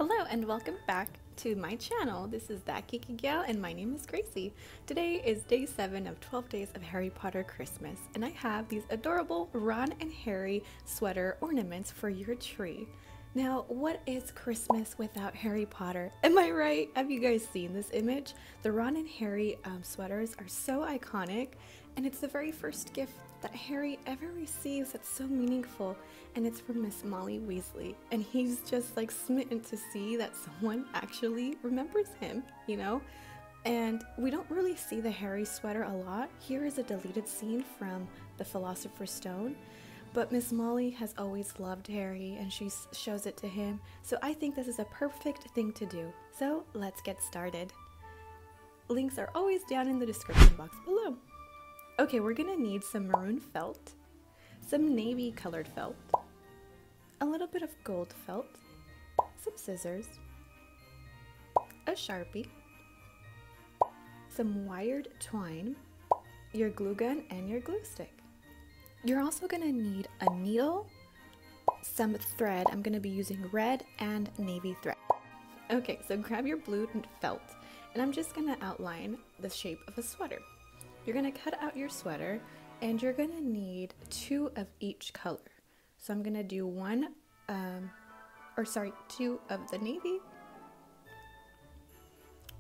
Hello and welcome back to my channel. This is That Geeky Gal and my name is Gracie. Today is day 7 of 12 days of Harry Potter Christmas and I have these adorable Ron and Harry sweater ornaments for your tree. Now, what is Christmas without Harry Potter? Am I right? Have you guys seen this image? The Ron and Harry sweaters are so iconic and it's the very first gift that Harry ever receives that's so meaningful, and it's from Miss Molly Weasley, and he's just like smitten to see that someone actually remembers him, you know? And we don't really see the Harry sweater a lot. Here is a deleted scene from the Philosopher's Stone, but Miss Molly has always loved Harry and she shows it to him, so I think this is a perfect thing to do. So let's get started. Links are always down in the description box below. Okay, we're gonna need some maroon felt, some navy colored felt, a little bit of gold felt, some scissors, a Sharpie, some wired twine, your glue gun, and your glue stick. You're also gonna need a needle, some thread. I'm gonna be using red and navy thread. Okay, so grab your blue felt, and I'm just gonna outline the shape of a sweater. You're going to cut out your sweater and you're going to need 2 of each color. So I'm going to do 2 of the navy.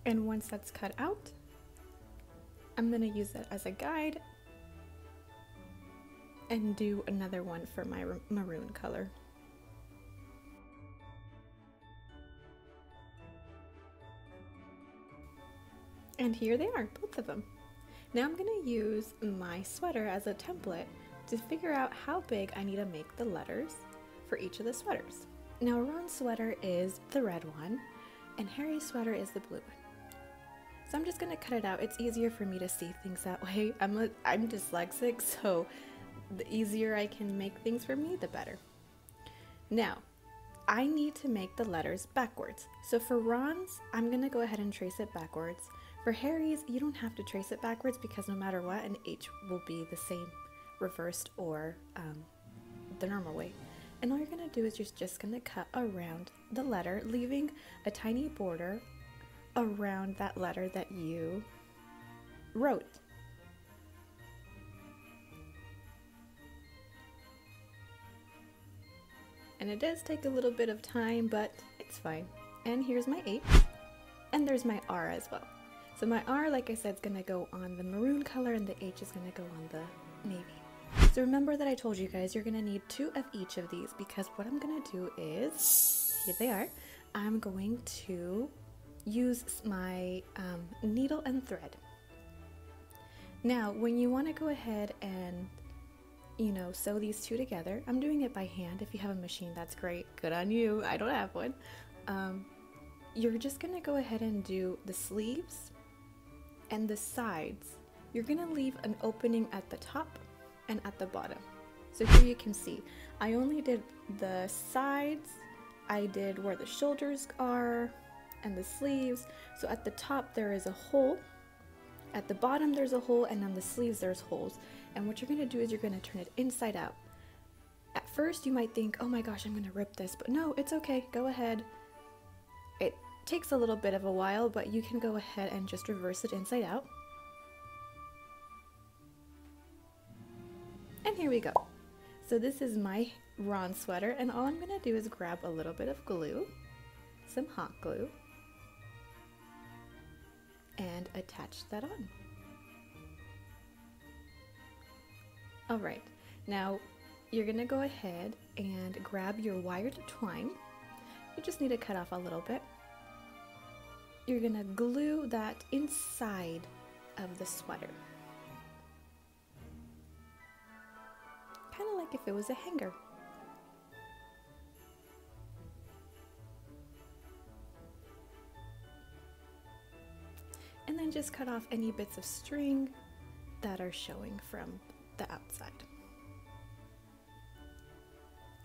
And once that's cut out, I'm going to use that as a guide and do another one for my maroon color. And here they are, both of them. Now I'm going to use my sweater as a template to figure out how big I need to make the letters for each of the sweaters. Now Ron's sweater is the red one and Harry's sweater is the blue one. So I'm just going to cut it out. It's easier for me to see things that way. I'm dyslexic, so the easier I can make things for me, the better. Now, I need to make the letters backwards. So for Ron's, I'm going to go ahead and trace it backwards. For Harry's, you don't have to trace it backwards because no matter what, an H will be the same reversed or the normal way. And all you're going to do is you're just going to cut around the letter, leaving a tiny border around that letter that you wrote. And it does take a little bit of time, but it's fine. And here's my H, and there's my R as well. So my R, like I said, is going to go on the maroon color and the H is going to go on the navy. So remember that I told you guys you're going to need 2 of each of these because what I'm going to do is, here they are, I'm going to use my needle and thread. Now when you want to go ahead and sew these 2 together, I'm doing it by hand. If you have a machine, that's great. Good on you. I don't have one. You're just going to go ahead and do the sleeves and the sides. You're going to leave an opening at the top and at the bottom. So here you can see, I only did the sides, I did where the shoulders are and the sleeves. So at the top there is a hole, at the bottom there's a hole, and on the sleeves there's holes. And what you're going to do is you're going to turn it inside out. At first you might think, oh my gosh, I'm going to rip this, but no, it's okay, go ahead. It takes a little bit of a while, but you can go ahead and just reverse it inside out. And here we go. So this is my Ron sweater, and all I'm going to do is grab a little bit of glue, some hot glue, and attach that on. Alright, now you're going to go ahead and grab your wired twine. You just need to cut off a little bit. You're going to glue that inside of the sweater. Kind of like if it was a hanger. And then just cut off any bits of string that are showing from the outside.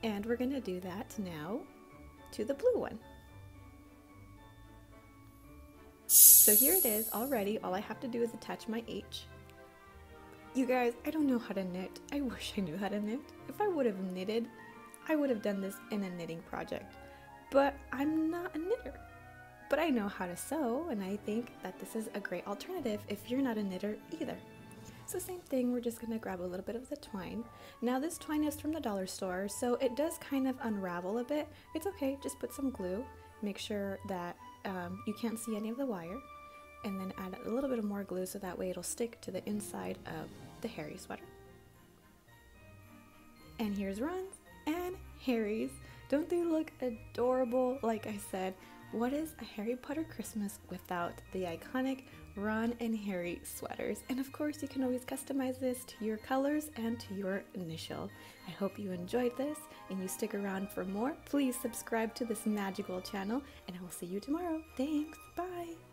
And we're going to do that now to the blue one. So here it is already. All I have to do is attach my H. You guys, I don't know how to knit. I wish I knew how to knit. If I would have knitted, I would have done this in a knitting project. but I'm not a knitter. But I know how to sew, and I think that this is a great alternative if you're not a knitter either. So same thing, we're just gonna grab a little bit of the twine. Now this twine is from the dollar store, so it does kind of unravel a bit. It's okay, just put some glue. Make sure that you can't see any of the wire, and then add a little bit of more glue so that way it'll stick to the inside of the Harry sweater. And here's Ron's and Harry's. Don't they look adorable? Like I said, what is a Harry Potter Christmas without the iconic Ron and Harry sweaters? And of course, you can always customize this to your colors and to your initial. I hope you enjoyed this and you stick around for more. Please subscribe to this magical channel, and I will see you tomorrow. Thanks, bye!